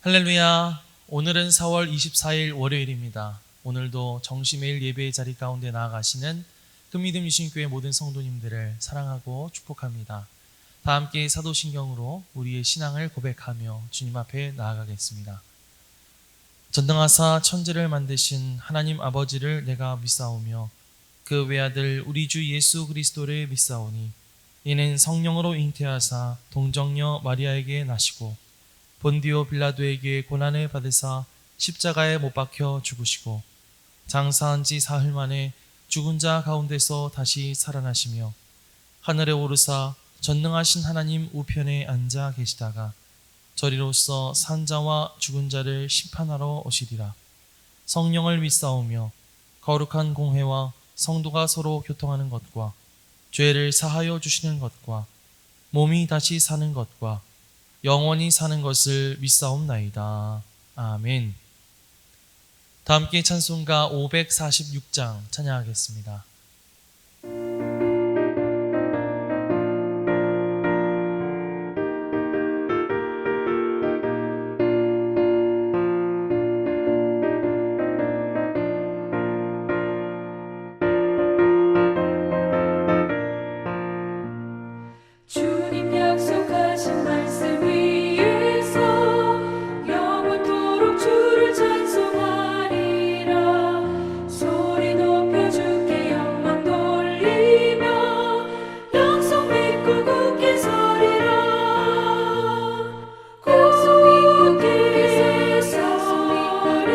할렐루야. 오늘은 4월 24일 월요일입니다. 오늘도 정시매일 예배의 자리 가운데 나아가시는 금믿음 유신교회 모든 성도님들을 사랑하고 축복합니다. 다 함께 사도신경으로 우리의 신앙을 고백하며 주님 앞에 나아가겠습니다. 전능하사 천지를 만드신 하나님 아버지를 내가 믿사오며 그 외아들 우리 주 예수 그리스도를 믿사오니 이는 성령으로 잉태하사 동정녀 마리아에게 나시고 본디오 빌라도에게 고난을 받으사 십자가에 못 박혀 죽으시고 장사한 지 사흘 만에 죽은 자 가운데서 다시 살아나시며 하늘에 오르사 전능하신 하나님 우편에 앉아 계시다가 저리로서 산 자와 죽은 자를 심판하러 오시리라. 성령을 믿사오며 거룩한 공회와 성도가 서로 교통하는 것과 죄를 사하여 주시는 것과 몸이 다시 사는 것과 영원히 사는 것을 믿사옵나이다. 아멘. 다 함께 찬송가 546장 찬양하겠습니다. 주님 약속하신 말씀 위에서 영원토록 주를 찬송하리라. 소리 높여 주께 영광 돌리며 약속 믿고 굳게 서리라. 굳게 서리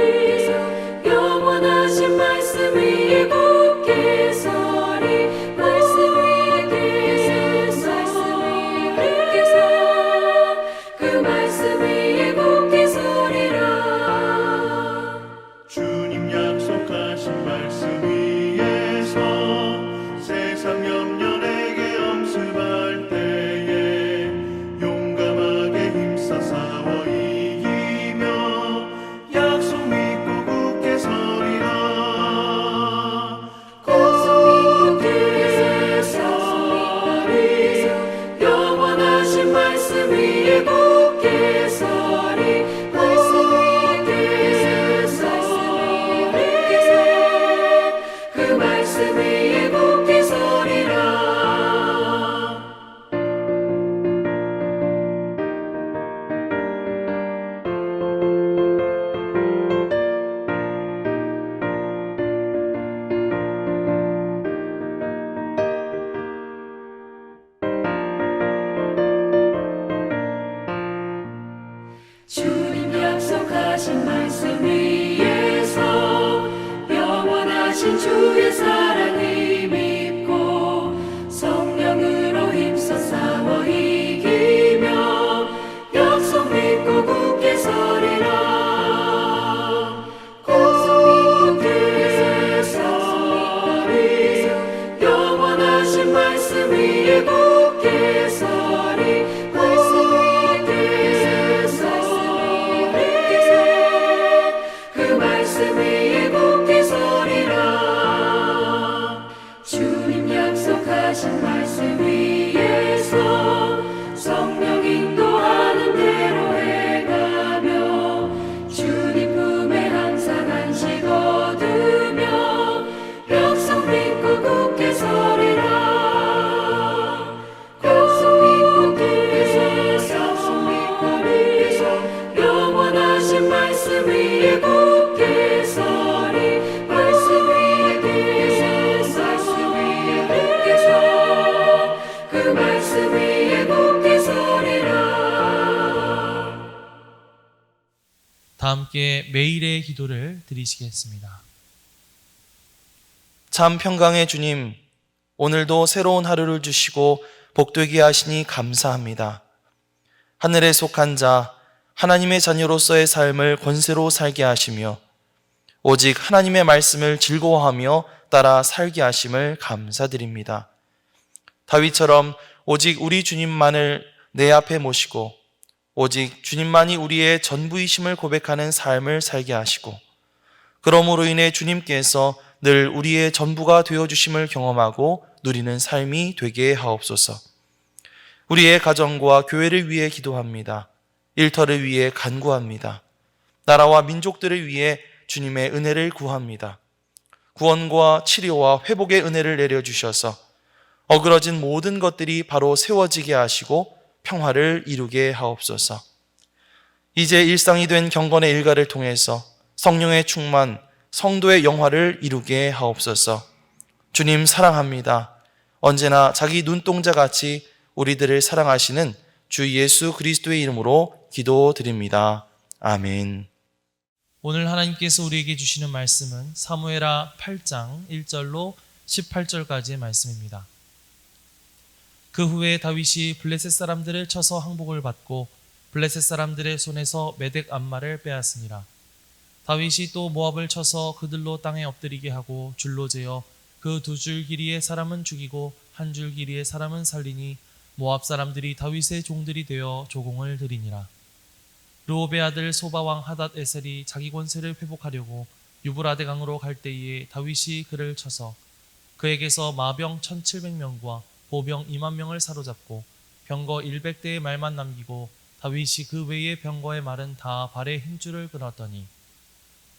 영원하신 말씀 위에 굳게 서리. 말씀 그 말씀 위에 굳게 서리라. 주님 약속하신 말씀 위에서 세상 염려 내게 엄습할 때에 용감하게 힘써 싸워 이기며 약속 믿고 굳게 서리라. 굳게 서리 영원하신 말씀 위에 굳게 서리. 말씀 위에 서리 그 말씀 위에 굳게 서리라. 주님 약속하신 말씀 위에서 영원하신 주의 사랑을 믿고 성령으로 힘써 싸워 이기며 약속 믿고 굳게 서리라. 굳게 서리 영원하신 말씀 위에 굳게 서리. 그 말씀 위에 굳게 서리라. 주님 약속하신 말씀 위에서 성령 인도하는 대로 행하며 주님 품에 항상 안식 얻으며 약속 믿고 굳게 서리라. 영원하신 말씀 위에 굳게 서리. 말씀 위에 굳게 서. 그 말씀 위에 굳게 서리라. 다 함께 매일의 기도를 드리시겠습니다. 참 평강의 주님, 오늘도 새로운 하루를 주시고 복되게 하시니 감사합니다. 하늘에 속한 자, 하나님의 자녀로서의 삶을 권세로 살게 하시며 오직 하나님의 말씀을 즐거워하며 따라 살게 하심을 감사드립니다. 다윗처럼 오직 우리 주님만을 내 앞에 모시고 오직 주님만이 우리의 전부이심을 고백하는 삶을 살게 하시고 그러므로 인해 주님께서 늘 우리의 전부가 되어주심을 경험하고 누리는 삶이 되게 하옵소서. 우리의 가정과 교회를 위해 기도합니다. 일터를 위해 간구합니다. 나라와 민족들을 위해 주님의 은혜를 구합니다. 구원과 치료와 회복의 은혜를 내려주셔서 어그러진 모든 것들이 바로 세워지게 하시고 평화를 이루게 하옵소서. 이제 일상이 된 경건의 일가를 통해서 성령의 충만, 성도의 영화를 이루게 하옵소서. 주님 사랑합니다. 언제나 자기 눈동자같이 우리들을 사랑하시는 주 예수 그리스도의 이름으로 기도드립니다. 아멘. 오늘 하나님께서 우리에게 주시는 말씀은 사무엘하 8장 1절로 18절까지의 말씀입니다. 그 후에 다윗이 블레셋 사람들을 쳐서 항복을 받고 블레셋 사람들의 손에서 메덱 암마를 빼앗으니라. 다윗이 또 모압을 쳐서 그들로 땅에 엎드리게 하고 줄로 재어 그 2줄 길이의 사람은 죽이고 1줄 길이의 사람은 살리니 모압 사람들이 다윗의 종들이 되어 조공을 드리니라. 르홉의 아들 소바왕 하닷 에셀이 자기 권세를 회복하려고 유브라데 강으로 갈 때에 다윗이 그를 쳐서 그에게서 마병 1700명과 보병 2만 명을 사로잡고 병거 100대의 말만 남기고 다윗이 그 외의 병거의 말은 다 발에 힘줄을 끊었더니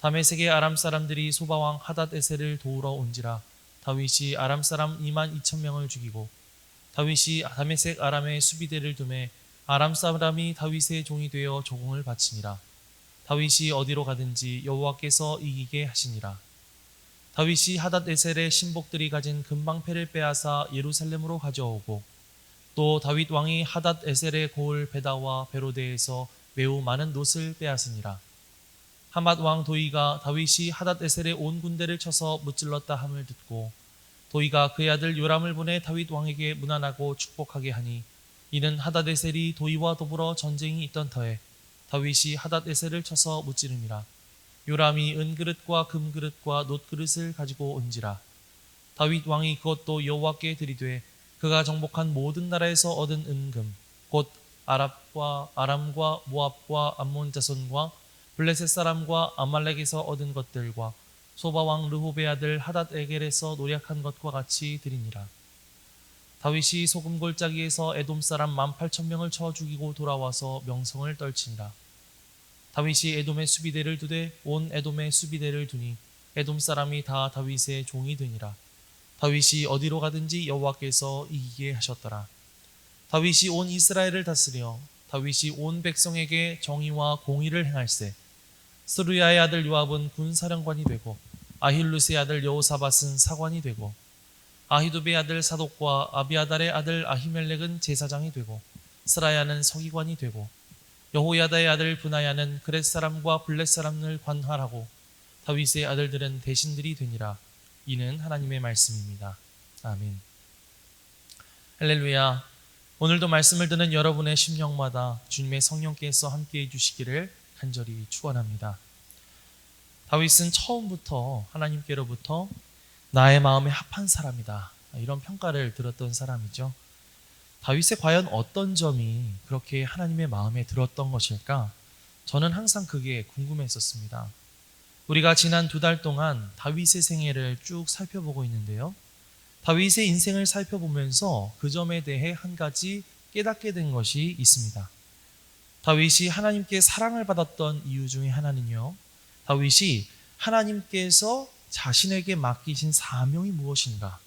다메섹의 아람 사람들이 소바왕 하닷 에셀을 도우러 온지라. 다윗이 아람 사람 2만 2천 명을 죽이고 다윗이 다메섹 아람의 수비대를 두매 아람 사람이 다윗의 종이 되어 조공을 바치니라. 다윗이 어디로 가든지 여호와께서 이기게 하시니라. 다윗이 하닷 에셀의 신복들이 가진 금방패를 빼앗아 예루살렘으로 가져오고 또 다윗 왕이 하닷 에셀의 고을 베다와 베로데에서 매우 많은 놋을 빼앗으니라. 하맛 왕 도이가 다윗이 하닷 에셀의 온 군대를 쳐서 무찔렀다 함을 듣고 도이가 그의 아들 요람을 보내 다윗 왕에게 문안하고 축복하게 하니 이는 하닷 에셀이 도이와 더불어 전쟁이 있던 터에 다윗이 하닷 에셀을 쳐서 무찌름이라. 요람이 은그릇과 금그릇과 놋그릇을 가지고 온지라. 다윗 왕이 그것도 여호와께 드리되 그가 정복한 모든 나라에서 얻은 은금 곧 아람과 모압과 암몬 자손과 블레셋 사람과 아말렉에서 얻은 것들과 소바왕 르홉의 아들 하닷 에겔에서 노략한 것과 같이 드리니라. 다윗이 소금 골짜기에서 에돔 사람 18,000명을 쳐 죽이고 돌아와서 명성을 떨치니라. 다윗이 에돔의 수비대를 두되 온 에돔의 수비대를 두니 에돔 사람이 다 다윗의 종이 되니라. 다윗이 어디로 가든지 여호와께서 이기게 하셨더라. 다윗이 온 이스라엘을 다스려 다윗이 온 백성에게 정의와 공의를 행할세. 스루야의 아들 요압은 군사령관이 되고 아힐루스의 아들 여호사밧은 사관이 되고 아히두베의 아들 사독과 아비아달의 아들 아히멜렉은 제사장이 되고 스라야는 서기관이 되고 여호야다의 아들 브나야는 그렛 사람과 블렛 사람을 관할하고 다윗의 아들들은 대신들이 되니라. 이는 하나님의 말씀입니다. 아멘. 할렐루야. 오늘도 말씀을 듣는 여러분의 심령마다 주님의 성령께서 함께해 주시기를 간절히 축원합니다. 다윗은 처음부터 하나님께로부터 나의 마음에 합한 사람이다, 이런 평가를 들었던 사람이죠. 다윗의 과연 어떤 점이 그렇게 하나님의 마음에 들었던 것일까? 저는 항상 그게 궁금했었습니다. 우리가 지난 2달 동안 다윗의 생애를 쭉 살펴보고 있는데요. 다윗의 인생을 살펴보면서 그 점에 대해 한 가지 깨닫게 된 것이 있습니다. 다윗이 하나님께 사랑을 받았던 이유 중에 하나는요, 다윗이 하나님께서 자신에게 맡기신 사명이 무엇인가,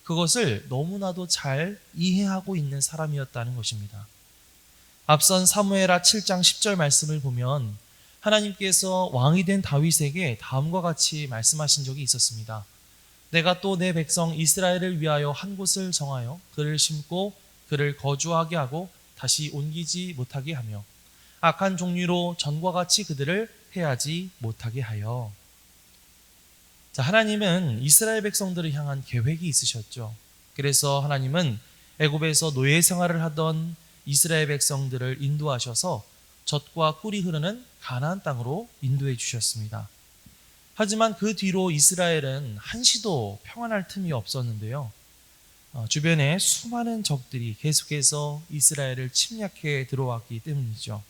그것을 너무나도 잘 이해하고 있는 사람이었다는 것입니다. 앞선 사무엘하 7장 10절 말씀을 보면 하나님께서 왕이 된 다윗에게 다음과 같이 말씀하신 적이 있었습니다. 내가 또 내 백성 이스라엘을 위하여 한 곳을 정하여 그를 심고 그를 거주하게 하고 다시 옮기지 못하게 하며 악한 종류로 전과 같이 그들을 해하지 못하게 하여. 자, 하나님은 이스라엘 백성들을 향한 계획이 있으셨죠. 그래서 하나님은 애굽에서 노예 생활을 하던 이스라엘 백성들을 인도하셔서 젖과 꿀이 흐르는 가나안 땅으로 인도해 주셨습니다. 하지만 그 뒤로 이스라엘은 한시도 평안할 틈이 없었는데요. 주변에 수많은 적들이 계속해서 이스라엘을 침략해 들어왔기 때문이죠.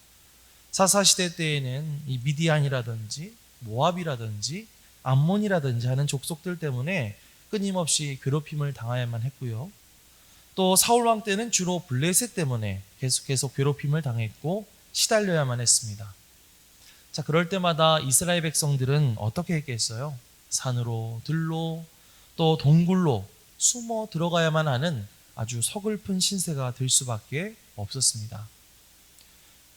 사사시대 때에는 이 미디안이라든지 모압이라든지 암몬이라든지 하는 족속들 때문에 끊임없이 괴롭힘을 당해야만 했고요. 또 사울왕 때는 주로 블레셋 때문에 계속 괴롭힘을 당했고 시달려야만 했습니다. 자, 그럴 때마다 이스라엘 백성들은 어떻게 했겠어요? 산으로, 들로, 또 동굴로 숨어 들어가야만 하는 아주 서글픈 신세가 될 수밖에 없었습니다.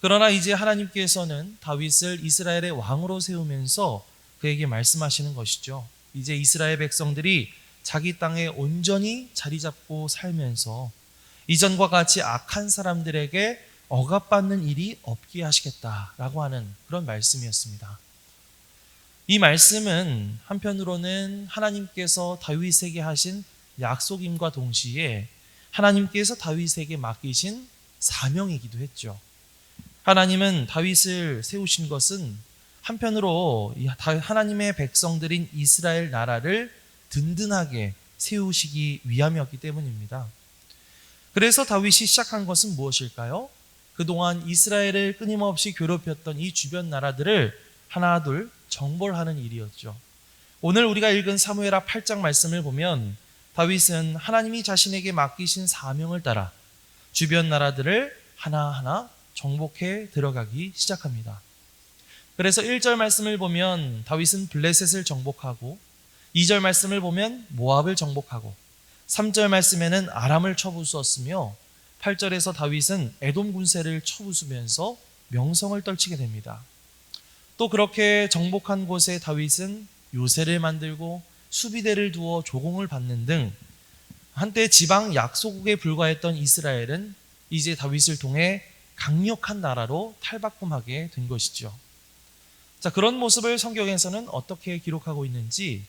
그러나 이제 하나님께서는 다윗을 이스라엘의 왕으로 세우면서 그에게 말씀하시는 것이죠. 이제 이스라엘 백성들이 자기 땅에 온전히 자리 잡고 살면서 이전과 같이 악한 사람들에게 억압받는 일이 없게 하시겠다라고 하는 그런 말씀이었습니다. 이 말씀은 한편으로는 하나님께서 다윗에게 하신 약속임과 동시에 하나님께서 다윗에게 맡기신 사명이기도 했죠. 하나님은 다윗을 세우신 것은 한편으로 하나님의 백성들인 이스라엘 나라를 든든하게 세우시기 위함이었기 때문입니다. 그래서 다윗이 시작한 것은 무엇일까요? 그동안 이스라엘을 끊임없이 괴롭혔던 이 주변 나라들을 하나둘 정벌하는 일이었죠. 오늘 우리가 읽은 사무엘하 8장 말씀을 보면 다윗은 하나님이 자신에게 맡기신 사명을 따라 주변 나라들을 하나하나 정복해 들어가기 시작합니다. 그래서 1절 말씀을 보면 다윗은 블레셋을 정복하고 2절 말씀을 보면 모압을 정복하고 3절 말씀에는 아람을 쳐부수었으며 8절에서 다윗은 에돔 군세를 쳐부수면서 명성을 떨치게 됩니다. 또 그렇게 정복한 곳에 다윗은 요새를 만들고 수비대를 두어 조공을 받는 등 한때 지방 약소국에 불과했던 이스라엘은 이제 다윗을 통해 강력한 나라로 탈바꿈하게 된 것이죠. 자, 그런 모습을 성경에서는 어떻게 기록하고 있는지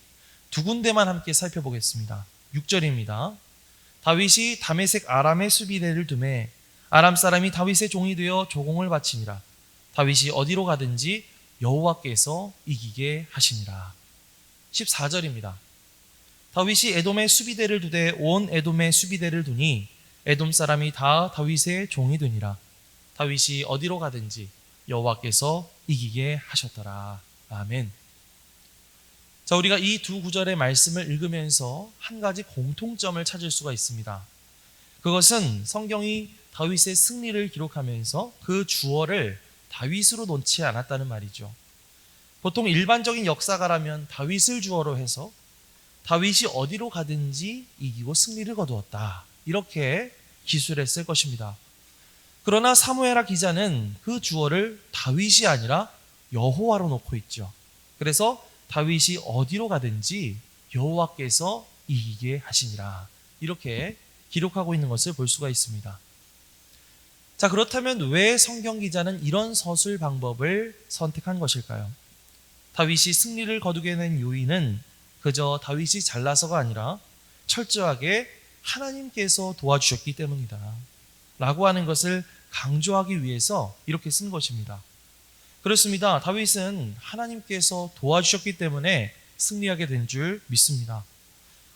두 군데만 함께 살펴보겠습니다. 6절입니다. 다윗이 다메섹 아람의 수비대를 두매 아람 사람이 다윗의 종이 되어 조공을 바치니라. 다윗이 어디로 가든지 여호와께서 이기게 하시니라. 14절입니다. 다윗이 에돔의 수비대를 두되 온 에돔의 수비대를 두니 에돔 사람이 다 다윗의 종이 되니라. 다윗이 어디로 가든지 여호와께서 이기게 하셨더라. 아멘. 자, 우리가 이 두 구절의 말씀을 읽으면서 한 가지 공통점을 찾을 수가 있습니다. 그것은 성경이 다윗의 승리를 기록하면서 그 주어를 다윗으로 놓지 않았다는 말이죠. 보통 일반적인 역사가라면 다윗을 주어로 해서 다윗이 어디로 가든지 이기고 승리를 거두었다, 이렇게 기술했을 것입니다. 그러나 사무엘하 기자는 그 주어를 다윗이 아니라 여호와로 놓고 있죠. 그래서 다윗이 어디로 가든지 여호와께서 이기게 하시니라, 이렇게 기록하고 있는 것을 볼 수가 있습니다. 자, 그렇다면 왜 성경 기자는 이런 서술 방법을 선택한 것일까요? 다윗이 승리를 거두게 된 요인은 그저 다윗이 잘나서가 아니라 철저하게 하나님께서 도와주셨기 때문이다 라고 하는 것을 강조하기 위해서 이렇게 쓴 것입니다. 그렇습니다. 다윗은 하나님께서 도와주셨기 때문에 승리하게 된 줄 믿습니다.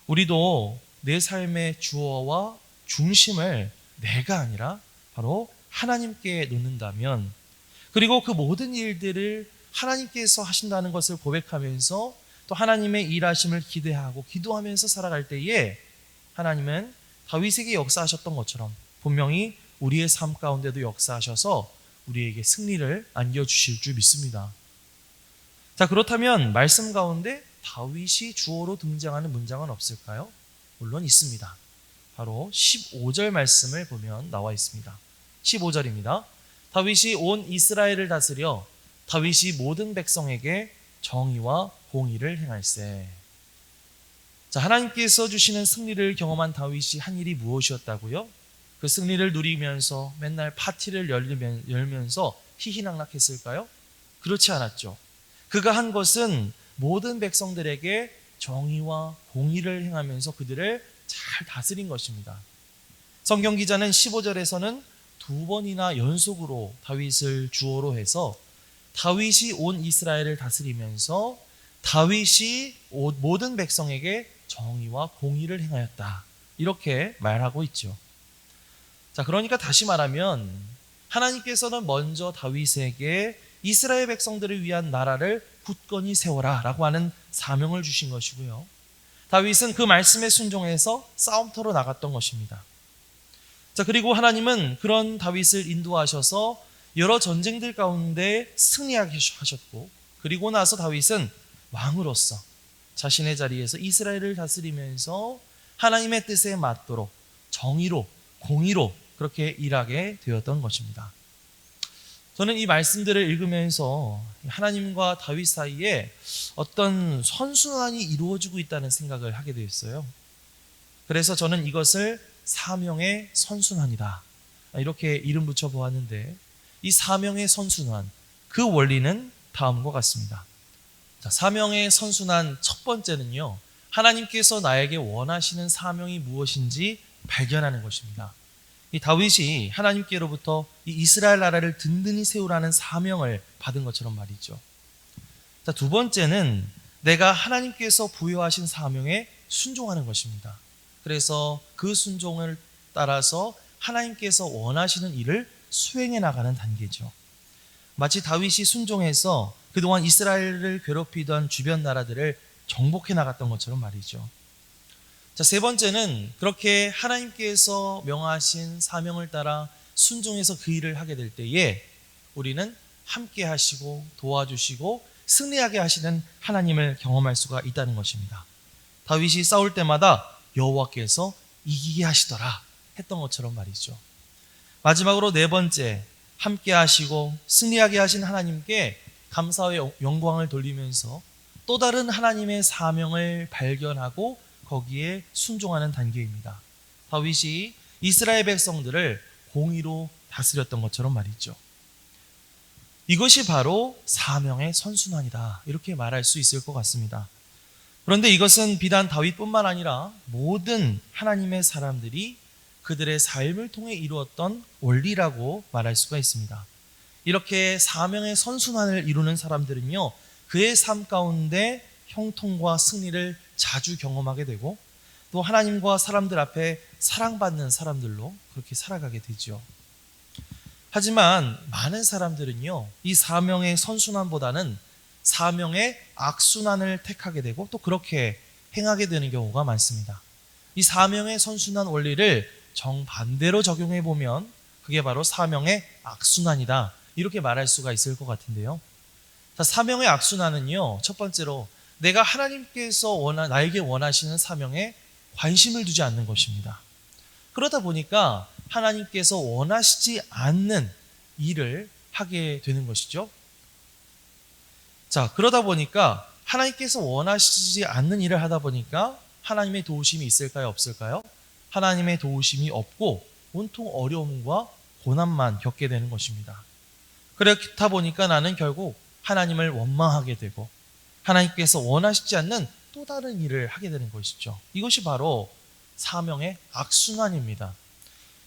우리도 내 삶의 주어와 중심을 내가 아니라 바로 하나님께 놓는다면, 그리고 그 모든 일들을 하나님께서 하신다는 것을 고백하면서 또 하나님의 일하심을 기대하고 기도하면서 살아갈 때에 하나님은 다윗에게 역사하셨던 것처럼 분명히 우리의 삶 가운데도 역사하셔서 우리에게 승리를 안겨주실 줄 믿습니다. 자, 그렇다면 말씀 가운데 다윗이 주어로 등장하는 문장은 없을까요? 물론 있습니다. 바로 15절 말씀을 보면 나와 있습니다. 15절입니다. 다윗이 온 이스라엘을 다스려 다윗이 모든 백성에게 정의와 공의를 행할세. 자, 하나님께서 주시는 승리를 경험한 다윗이 한 일이 무엇이었다고요? 그 승리를 누리면서 맨날 파티를 열면서 희희낙낙했을까요? 그렇지 않았죠. 그가 한 것은 모든 백성들에게 정의와 공의를 행하면서 그들을 잘 다스린 것입니다. 성경 기자는 15절에서는 두 번이나 연속으로 다윗을 주어로 해서 다윗이 온 이스라엘을 다스리면서 다윗이 모든 백성에게 정의와 공의를 행하였다, 이렇게 말하고 있죠. 자, 그러니까 다시 말하면 하나님께서는 먼저 다윗에게 이스라엘 백성들을 위한 나라를 굳건히 세워라 라고 하는 사명을 주신 것이고요. 다윗은 그 말씀에 순종해서 싸움터로 나갔던 것입니다. 자, 그리고 하나님은 그런 다윗을 인도하셔서 여러 전쟁들 가운데 승리하게 하셨고, 그리고 나서 다윗은 왕으로서 자신의 자리에서 이스라엘을 다스리면서 하나님의 뜻에 맞도록 정의로, 공의로 그렇게 일하게 되었던 것입니다. 저는 이 말씀들을 읽으면서 하나님과 다윗 사이에 어떤 선순환이 이루어지고 있다는 생각을 하게 되었어요. 그래서 저는 이것을 사명의 선순환이다, 이렇게 이름 붙여 보았는데, 이 사명의 선순환, 그 원리는 다음과 같습니다. 자, 사명의 선순환 첫 번째는요, 하나님께서 나에게 원하시는 사명이 무엇인지 발견하는 것입니다. 이 다윗이 하나님께로부터 이 이스라엘 나라를 든든히 세우라는 사명을 받은 것처럼 말이죠. 자, 두 번째는 내가 하나님께서 부여하신 사명에 순종하는 것입니다. 그래서 그 순종을 따라서 하나님께서 원하시는 일을 수행해 나가는 단계죠. 마치 다윗이 순종해서 그동안 이스라엘을 괴롭히던 주변 나라들을 정복해 나갔던 것처럼 말이죠. 자, 세 번째는 그렇게 하나님께서 명하신 사명을 따라 순종해서 그 일을 하게 될 때에 우리는 함께 하시고 도와주시고 승리하게 하시는 하나님을 경험할 수가 있다는 것입니다. 다윗이 싸울 때마다 여호와께서 이기게 하시더라 했던 것처럼 말이죠. 마지막으로 네 번째, 함께 하시고 승리하게 하신 하나님께 감사의 영광을 돌리면서 또 다른 하나님의 사명을 발견하고 거기에 순종하는 단계입니다. 다윗이 이스라엘 백성들을 공의로 다스렸던 것처럼 말이죠. 이것이 바로 사명의 선순환이다, 이렇게 말할 수 있을 것 같습니다. 그런데 이것은 비단 다윗뿐만 아니라 모든 하나님의 사람들이 그들의 삶을 통해 이루었던 원리라고 말할 수가 있습니다. 이렇게 사명의 선순환을 이루는 사람들은요, 그의 삶 가운데 형통과 승리를 자주 경험하게 되고 또 하나님과 사람들 앞에 사랑받는 사람들로 그렇게 살아가게 되죠. 하지만 많은 사람들은요, 이 사명의 선순환보다는 사명의 악순환을 택하게 되고 또 그렇게 행하게 되는 경우가 많습니다. 이 사명의 선순환 원리를 정반대로 적용해 보면 그게 바로 사명의 악순환이다, 이렇게 말할 수가 있을 것 같은데요. 자, 사명의 악순환은요, 첫 번째로 내가 하나님께서 나에게 원하시는 사명에 관심을 두지 않는 것입니다. 그러다 보니까 하나님께서 원하시지 않는 일을 하게 되는 것이죠. 자, 그러다 보니까 하나님께서 원하시지 않는 일을 하다 보니까 하나님의 도우심이 있을까요, 없을까요? 하나님의 도우심이 없고 온통 어려움과 고난만 겪게 되는 것입니다. 그렇다 보니까 나는 결국 하나님을 원망하게 되고 하나님께서 원하시지 않는 또 다른 일을 하게 되는 것이죠. 이것이 바로 사명의 악순환입니다.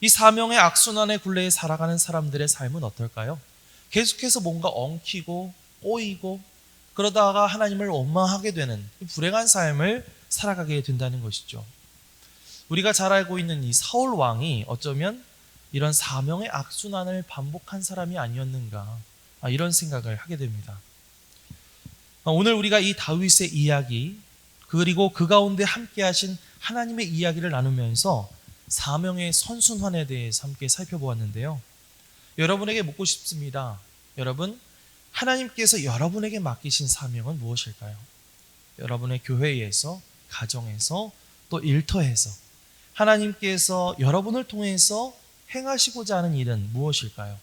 이 사명의 악순환의 굴레에 살아가는 사람들의 삶은 어떨까요? 계속해서 뭔가 엉키고 꼬이고 그러다가 하나님을 원망하게 되는 불행한 삶을 살아가게 된다는 것이죠. 우리가 잘 알고 있는 이 사울 왕이 어쩌면 이런 사명의 악순환을 반복한 사람이 아니었는가, 이런 생각을 하게 됩니다. 오늘 우리가 이 다윗의 이야기 그리고 그 가운데 함께 하신 하나님의 이야기를 나누면서 사명의 선순환에 대해서 함께 살펴보았는데요. 여러분에게 묻고 싶습니다. 여러분, 하나님께서 여러분에게 맡기신 사명은 무엇일까요? 여러분의 교회에서, 가정에서, 또 일터에서 하나님께서 여러분을 통해서 행하시고자 하는 일은 무엇일까요?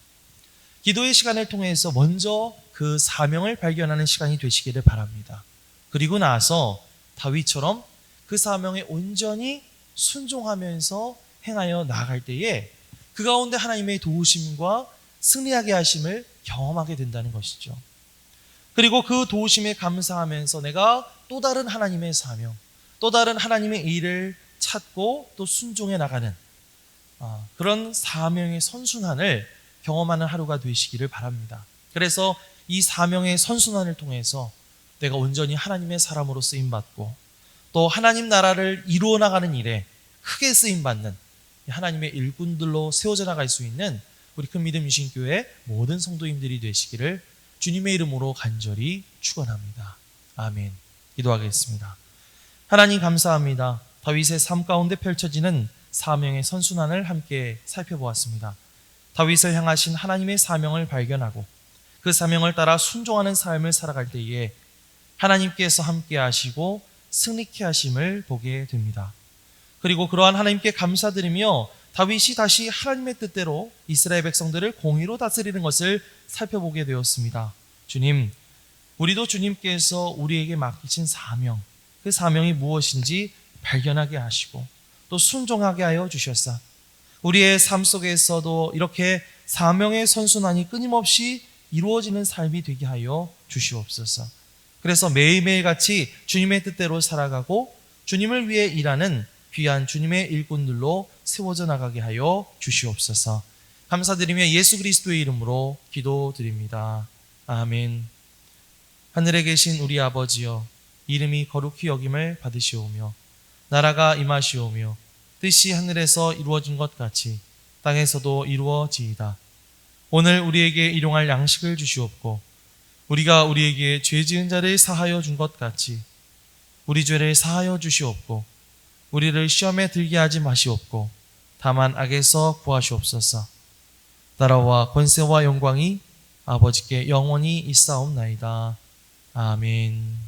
기도의 시간을 통해서 먼저 그 사명을 발견하는 시간이 되시기를 바랍니다. 그리고 나서 다윗처럼 그 사명에 온전히 순종하면서 행하여 나아갈 때에 그 가운데 하나님의 도우심과 승리하게 하심을 경험하게 된다는 것이죠. 그리고 그 도우심에 감사하면서 내가 또 다른 하나님의 사명, 또 다른 하나님의 일을 찾고 또 순종해 나가는 그런 사명의 선순환을 경험하는 하루가 되시기를 바랍니다. 그래서 이 사명의 선순환을 통해서 내가 온전히 하나님의 사람으로 쓰임받고 또 하나님 나라를 이루어 나가는 일에 크게 쓰임받는 하나님의 일꾼들로 세워져 나갈 수 있는 우리 큰 믿음 유신교회 모든 성도님들이 되시기를 주님의 이름으로 간절히 축원합니다. 아멘. 기도하겠습니다. 하나님 감사합니다. 다윗의 삶 가운데 펼쳐지는 사명의 선순환을 함께 살펴보았습니다. 다윗을 향하신 하나님의 사명을 발견하고 그 사명을 따라 순종하는 삶을 살아갈 때에 하나님께서 함께 하시고 승리케 하심을 보게 됩니다. 그리고 그러한 하나님께 감사드리며 다윗이 다시 하나님의 뜻대로 이스라엘 백성들을 공의로 다스리는 것을 살펴보게 되었습니다. 주님, 우리도 주님께서 우리에게 맡기신 사명, 그 사명이 무엇인지 발견하게 하시고 또 순종하게 하여 주셨사. 우리의 삶 속에서도 이렇게 사명의 선순환이 끊임없이 이루어지는 삶이 되게 하여 주시옵소서. 그래서 매일매일 같이 주님의 뜻대로 살아가고 주님을 위해 일하는 귀한 주님의 일꾼들로 세워져 나가게 하여 주시옵소서. 감사드리며 예수 그리스도의 이름으로 기도드립니다. 아멘. 하늘에 계신 우리 아버지여, 이름이 거룩히 여김을 받으시오며 나라가 임하시오며 뜻이 하늘에서 이루어진 것 같이 땅에서도 이루어지이다. 오늘 우리에게 일용할 양식을 주시옵고 우리가 우리에게 죄 지은 자를 사하여 준 것 같이 우리 죄를 사하여 주시옵고 우리를 시험에 들게 하지 마시옵고 다만 악에서 구하시옵소서. 나라와 권세와 영광이 아버지께 영원히 있사옵나이다. 아멘.